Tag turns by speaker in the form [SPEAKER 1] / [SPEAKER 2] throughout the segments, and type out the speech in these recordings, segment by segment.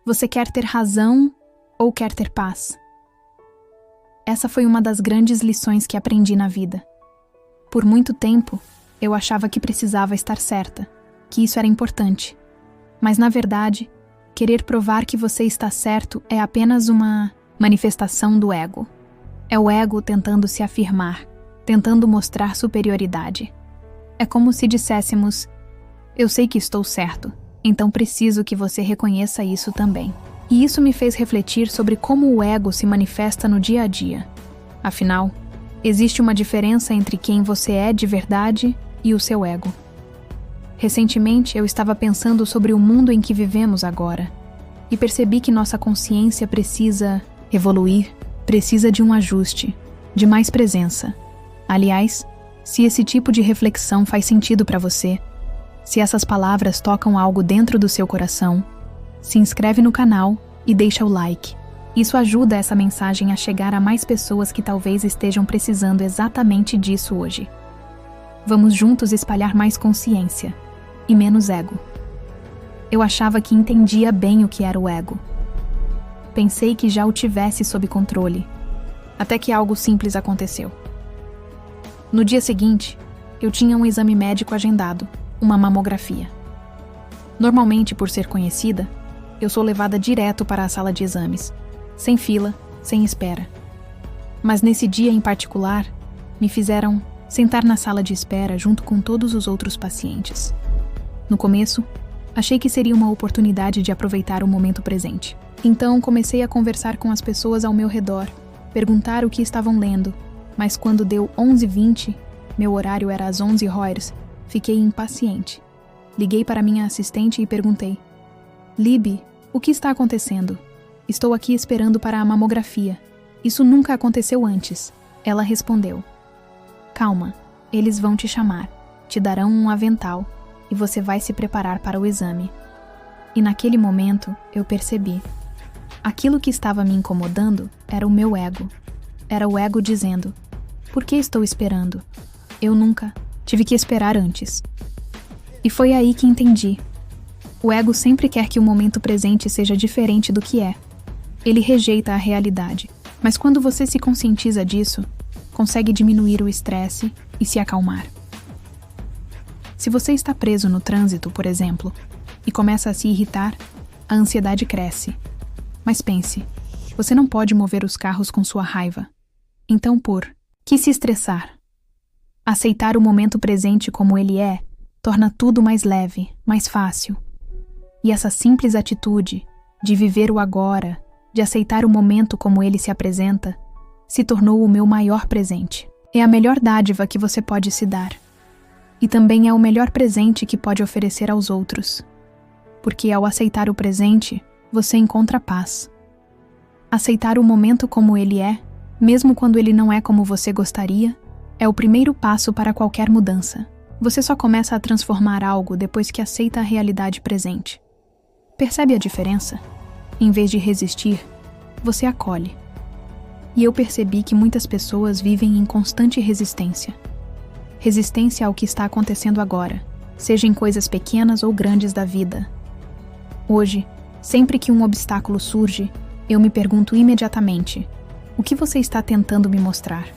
[SPEAKER 1] Você quer ter razão ou quer ter paz? Essa foi uma das grandes lições que aprendi na vida. Por muito tempo, eu achava que precisava estar certa, que isso era importante. Mas, na verdade, querer provar que você está certo é apenas uma manifestação do ego. É o ego tentando se afirmar, tentando mostrar superioridade. É como se disséssemos: eu sei que estou certo, então preciso que você reconheça isso também. E isso me fez refletir sobre como o ego se manifesta no dia a dia. Afinal, existe uma diferença entre quem você é de verdade e o seu ego. Recentemente, eu estava pensando sobre o mundo em que vivemos agora e percebi que nossa consciência precisa evoluir, precisa de um ajuste, de mais presença. Aliás, se esse tipo de reflexão faz sentido para você, se essas palavras tocam algo dentro do seu coração, se inscreve no canal e deixa o like. Isso ajuda essa mensagem a chegar a mais pessoas que talvez estejam precisando exatamente disso hoje. Vamos juntos espalhar mais consciência e menos ego. Eu achava que entendia bem o que era o ego. Pensei que já o tivesse sob controle, até que algo simples aconteceu. No dia seguinte, eu tinha um exame médico agendado, uma mamografia. Normalmente, por ser conhecida, eu sou levada direto para a sala de exames, sem fila, sem espera. Mas nesse dia em particular, me fizeram sentar na sala de espera junto com todos os outros pacientes. No começo, achei que seria uma oportunidade de aproveitar o momento presente. Então, comecei a conversar com as pessoas ao meu redor, perguntar o que estavam lendo, mas quando deu 11h20, meu horário era às 11h, fiquei impaciente. Liguei para minha assistente e perguntei: Libi, o que está acontecendo? Estou aqui esperando para a mamografia. Isso nunca aconteceu antes. Ela respondeu: Calma, eles vão te chamar, te darão um avental e você vai se preparar para o exame. E naquele momento eu percebi. Aquilo que estava me incomodando era o meu ego. Era o ego dizendo: por que estou esperando? Eu nunca tive que esperar antes. E foi aí que entendi. O ego sempre quer que o momento presente seja diferente do que é. Ele rejeita a realidade. Mas quando você se conscientiza disso, consegue diminuir o estresse e se acalmar. Se você está preso no trânsito, por exemplo, e começa a se irritar, a ansiedade cresce. Mas pense, você não pode mover os carros com sua raiva. Então, por que se estressar? Aceitar o momento presente como ele é, torna tudo mais leve, mais fácil. E essa simples atitude, de viver o agora, de aceitar o momento como ele se apresenta, se tornou o meu maior presente. É a melhor dádiva que você pode se dar. E também é o melhor presente que pode oferecer aos outros. Porque ao aceitar o presente, você encontra paz. Aceitar o momento como ele é, mesmo quando ele não é como você gostaria, é o primeiro passo para qualquer mudança. Você só começa a transformar algo depois que aceita a realidade presente. Percebe a diferença? Em vez de resistir, você acolhe. E eu percebi que muitas pessoas vivem em constante resistência. Resistência ao que está acontecendo agora, seja em coisas pequenas ou grandes da vida. Hoje, sempre que um obstáculo surge, eu me pergunto imediatamente: o que você está tentando me mostrar?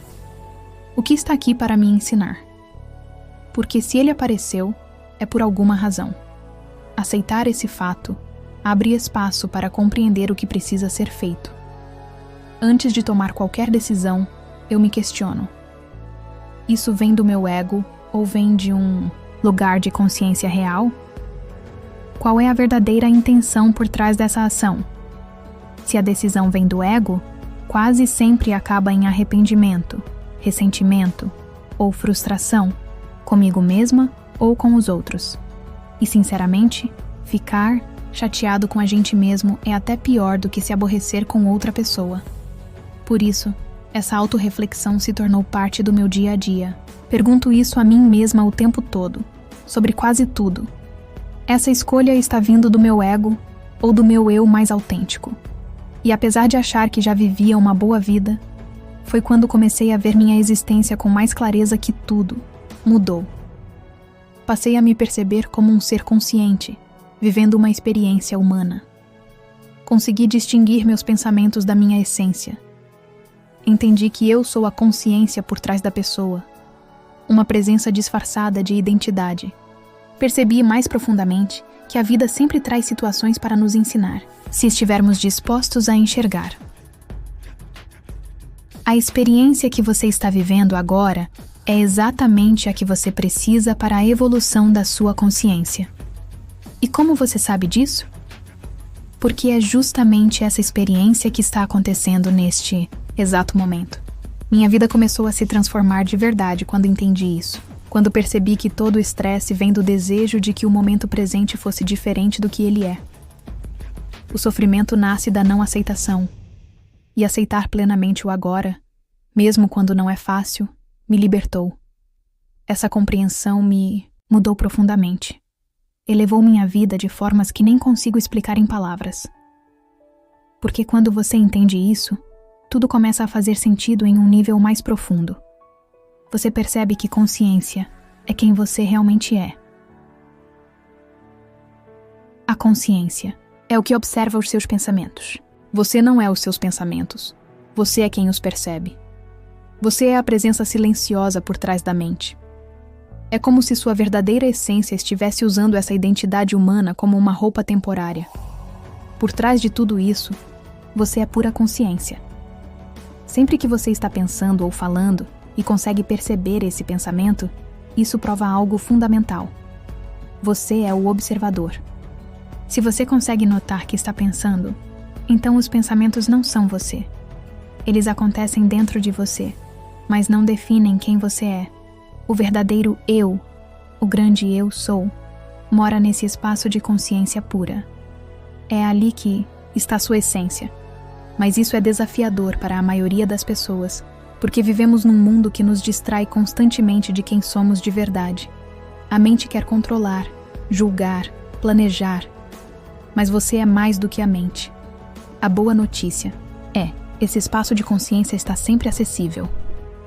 [SPEAKER 1] O que está aqui para me ensinar? Porque se ele apareceu, é por alguma razão. Aceitar esse fato abre espaço para compreender o que precisa ser feito. Antes de tomar qualquer decisão, eu me questiono: isso vem do meu ego ou vem de um lugar de consciência real? Qual é a verdadeira intenção por trás dessa ação? Se a decisão vem do ego, quase sempre acaba em arrependimento, ressentimento ou frustração, comigo mesma ou com os outros. E, sinceramente, ficar chateado com a gente mesmo é até pior do que se aborrecer com outra pessoa. Por isso, essa autorreflexão se tornou parte do meu dia a dia. Pergunto isso a mim mesma o tempo todo, sobre quase tudo. Essa escolha está vindo do meu ego ou do meu eu mais autêntico? E apesar de achar que já vivia uma boa vida, foi quando comecei a ver minha existência com mais clareza que tudo mudou. Passei a me perceber como um ser consciente, vivendo uma experiência humana. Consegui distinguir meus pensamentos da minha essência. Entendi que eu sou a consciência por trás da pessoa, uma presença disfarçada de identidade. Percebi mais profundamente que a vida sempre traz situações para nos ensinar, se estivermos dispostos a enxergar. A experiência que você está vivendo agora é exatamente a que você precisa para a evolução da sua consciência. E como você sabe disso? Porque é justamente essa experiência que está acontecendo neste exato momento. Minha vida começou a se transformar de verdade quando entendi isso. Quando percebi que todo o estresse vem do desejo de que o momento presente fosse diferente do que ele é. O sofrimento nasce da não aceitação. E aceitar plenamente o agora, mesmo quando não é fácil, me libertou. Essa compreensão me mudou profundamente. Elevou minha vida de formas que nem consigo explicar em palavras. Porque quando você entende isso, tudo começa a fazer sentido em um nível mais profundo. Você percebe que consciência é quem você realmente é. A consciência é o que observa os seus pensamentos. Você não é os seus pensamentos. Você é quem os percebe. Você é a presença silenciosa por trás da mente. É como se sua verdadeira essência estivesse usando essa identidade humana como uma roupa temporária. Por trás de tudo isso, você é pura consciência. Sempre que você está pensando ou falando e consegue perceber esse pensamento, isso prova algo fundamental. Você é o observador. Se você consegue notar que está pensando, então os pensamentos não são você. Eles acontecem dentro de você, mas não definem quem você é. O verdadeiro eu, o grande eu sou, mora nesse espaço de consciência pura. É ali que está sua essência. Mas isso é desafiador para a maioria das pessoas, porque vivemos num mundo que nos distrai constantemente de quem somos de verdade. A mente quer controlar, julgar, planejar. Mas você é mais do que a mente. A boa notícia é, esse espaço de consciência está sempre acessível.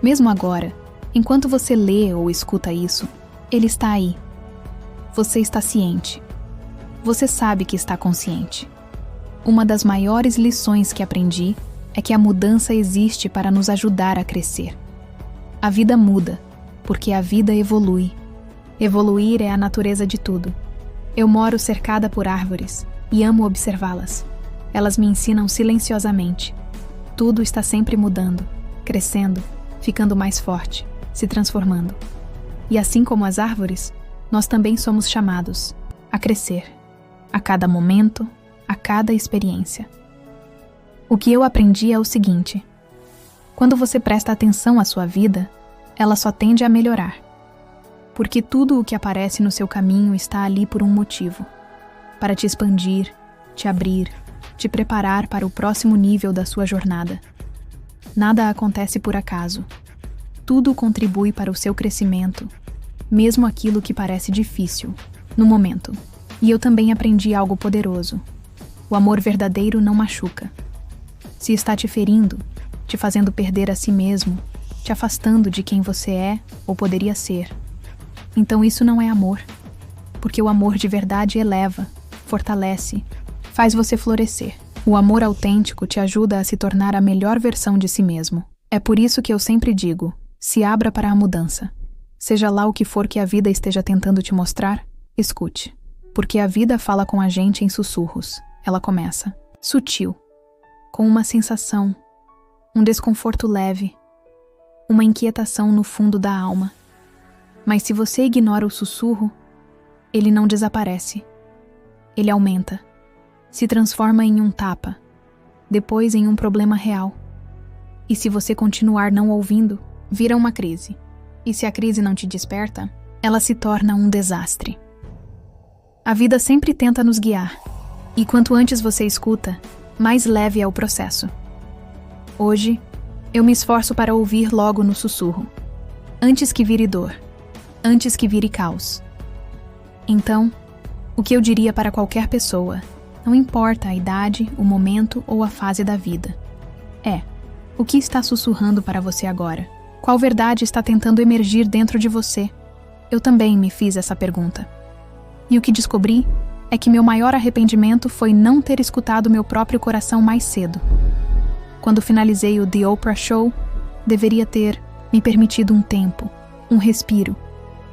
[SPEAKER 1] Mesmo agora, enquanto você lê ou escuta isso, ele está aí. Você está ciente. Você sabe que está consciente. Uma das maiores lições que aprendi é que a mudança existe para nos ajudar a crescer. A vida muda, porque a vida evolui. Evoluir é a natureza de tudo. Eu moro cercada por árvores e amo observá-las. Elas me ensinam silenciosamente. Tudo está sempre mudando, crescendo, ficando mais forte, se transformando. E assim como as árvores, nós também somos chamados a crescer, a cada momento, a cada experiência. O que eu aprendi é o seguinte: quando você presta atenção à sua vida, ela só tende a melhorar. Porque tudo o que aparece no seu caminho está ali por um motivo, para te expandir, te abrir, te preparar para o próximo nível da sua jornada. Nada acontece por acaso. Tudo contribui para o seu crescimento, mesmo aquilo que parece difícil, no momento. E eu também aprendi algo poderoso. O amor verdadeiro não machuca. Se está te ferindo, te fazendo perder a si mesmo, te afastando de quem você é ou poderia ser, então isso não é amor. Porque o amor de verdade eleva, fortalece, faz você florescer. O amor autêntico te ajuda a se tornar a melhor versão de si mesmo. É por isso que eu sempre digo: se abra para a mudança. Seja lá o que for que a vida esteja tentando te mostrar, escute. Porque a vida fala com a gente em sussurros. Ela começa sutil, com uma sensação, um desconforto leve, uma inquietação no fundo da alma. Mas se você ignora o sussurro, ele não desaparece. Ele aumenta, se transforma em um tapa, depois em um problema real. E se você continuar não ouvindo, vira uma crise. E se a crise não te desperta, ela se torna um desastre. A vida sempre tenta nos guiar, e quanto antes você escuta, mais leve é o processo. Hoje, eu me esforço para ouvir logo no sussurro, antes que vire dor, antes que vire caos. Então, o que eu diria para qualquer pessoa, não importa a idade, o momento ou a fase da vida, é: o que está sussurrando para você agora? Qual verdade está tentando emergir dentro de você? Eu também me fiz essa pergunta. E o que descobri é que meu maior arrependimento foi não ter escutado meu próprio coração mais cedo. Quando finalizei o The Oprah Show, deveria ter me permitido um tempo, um respiro,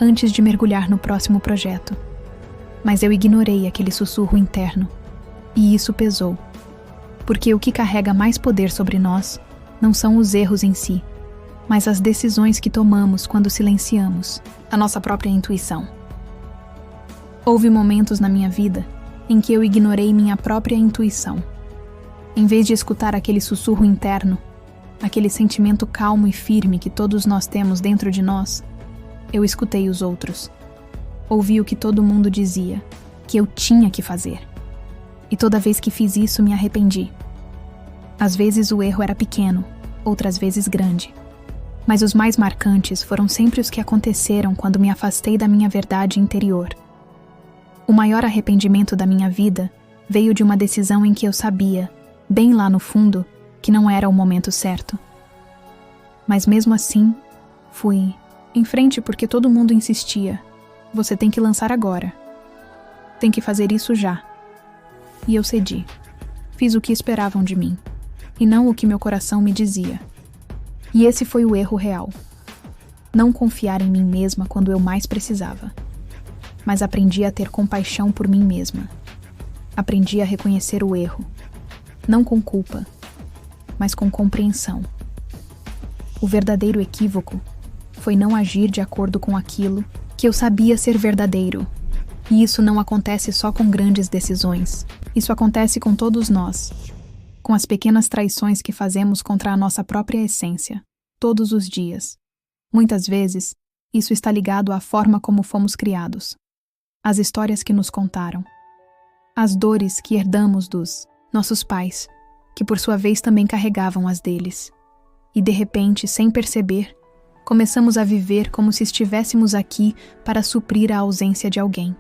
[SPEAKER 1] antes de mergulhar no próximo projeto. Mas eu ignorei aquele sussurro interno, e isso pesou. Porque o que carrega mais poder sobre nós não são os erros em si, mas as decisões que tomamos quando silenciamos a nossa própria intuição. Houve momentos na minha vida em que eu ignorei minha própria intuição. Em vez de escutar aquele sussurro interno, aquele sentimento calmo e firme que todos nós temos dentro de nós, eu escutei os outros. Ouvi o que todo mundo dizia, que eu tinha que fazer. E toda vez que fiz isso, me arrependi. Às vezes o erro era pequeno, outras vezes grande. Mas os mais marcantes foram sempre os que aconteceram quando me afastei da minha verdade interior. O maior arrependimento da minha vida veio de uma decisão em que eu sabia, bem lá no fundo, que não era o momento certo. Mas mesmo assim, fui em frente porque todo mundo insistia. Você tem que lançar agora. Tem que fazer isso já. E eu cedi. Fiz o que esperavam de mim, e não o que meu coração me dizia. E esse foi o erro real. Não confiar em mim mesma quando eu mais precisava. Mas aprendi a ter compaixão por mim mesma. Aprendi a reconhecer o erro, não com culpa, mas com compreensão. O verdadeiro equívoco foi não agir de acordo com aquilo que eu sabia ser verdadeiro. E isso não acontece só com grandes decisões. Isso acontece com todos nós, com as pequenas traições que fazemos contra a nossa própria essência, todos os dias. Muitas vezes, isso está ligado à forma como fomos criados, às histórias que nos contaram, às dores que herdamos dos nossos pais, que por sua vez também carregavam as deles. E de repente, sem perceber, começamos a viver como se estivéssemos aqui para suprir a ausência de alguém.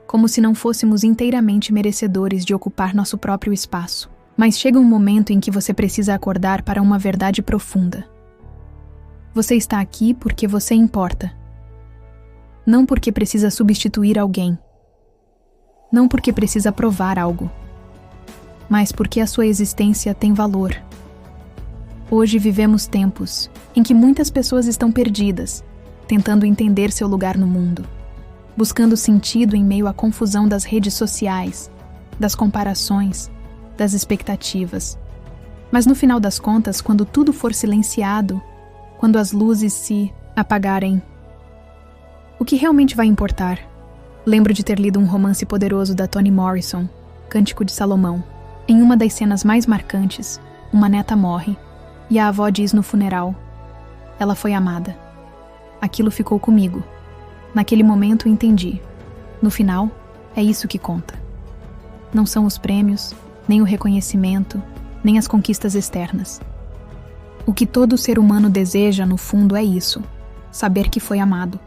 [SPEAKER 1] Como se não fôssemos inteiramente merecedores de ocupar nosso próprio espaço. Mas chega um momento em que você precisa acordar para uma verdade profunda. Você está aqui porque você importa. Não porque precisa substituir alguém. Não porque precisa provar algo. Mas porque a sua existência tem valor. Hoje vivemos tempos em que muitas pessoas estão perdidas, tentando entender seu lugar no mundo, buscando sentido em meio à confusão das redes sociais, das comparações, das expectativas. Mas no final das contas, quando tudo for silenciado, quando as luzes se apagarem, o que realmente vai importar? Lembro de ter lido um romance poderoso da Toni Morrison, Cântico de Salomão. Em uma das cenas mais marcantes, uma neta morre, e a avó diz no funeral: ela foi amada. Aquilo ficou comigo. Naquele momento entendi. No final, é isso que conta. Não são os prêmios, nem o reconhecimento, nem as conquistas externas. O que todo ser humano deseja, no fundo, é isso: saber que foi amado.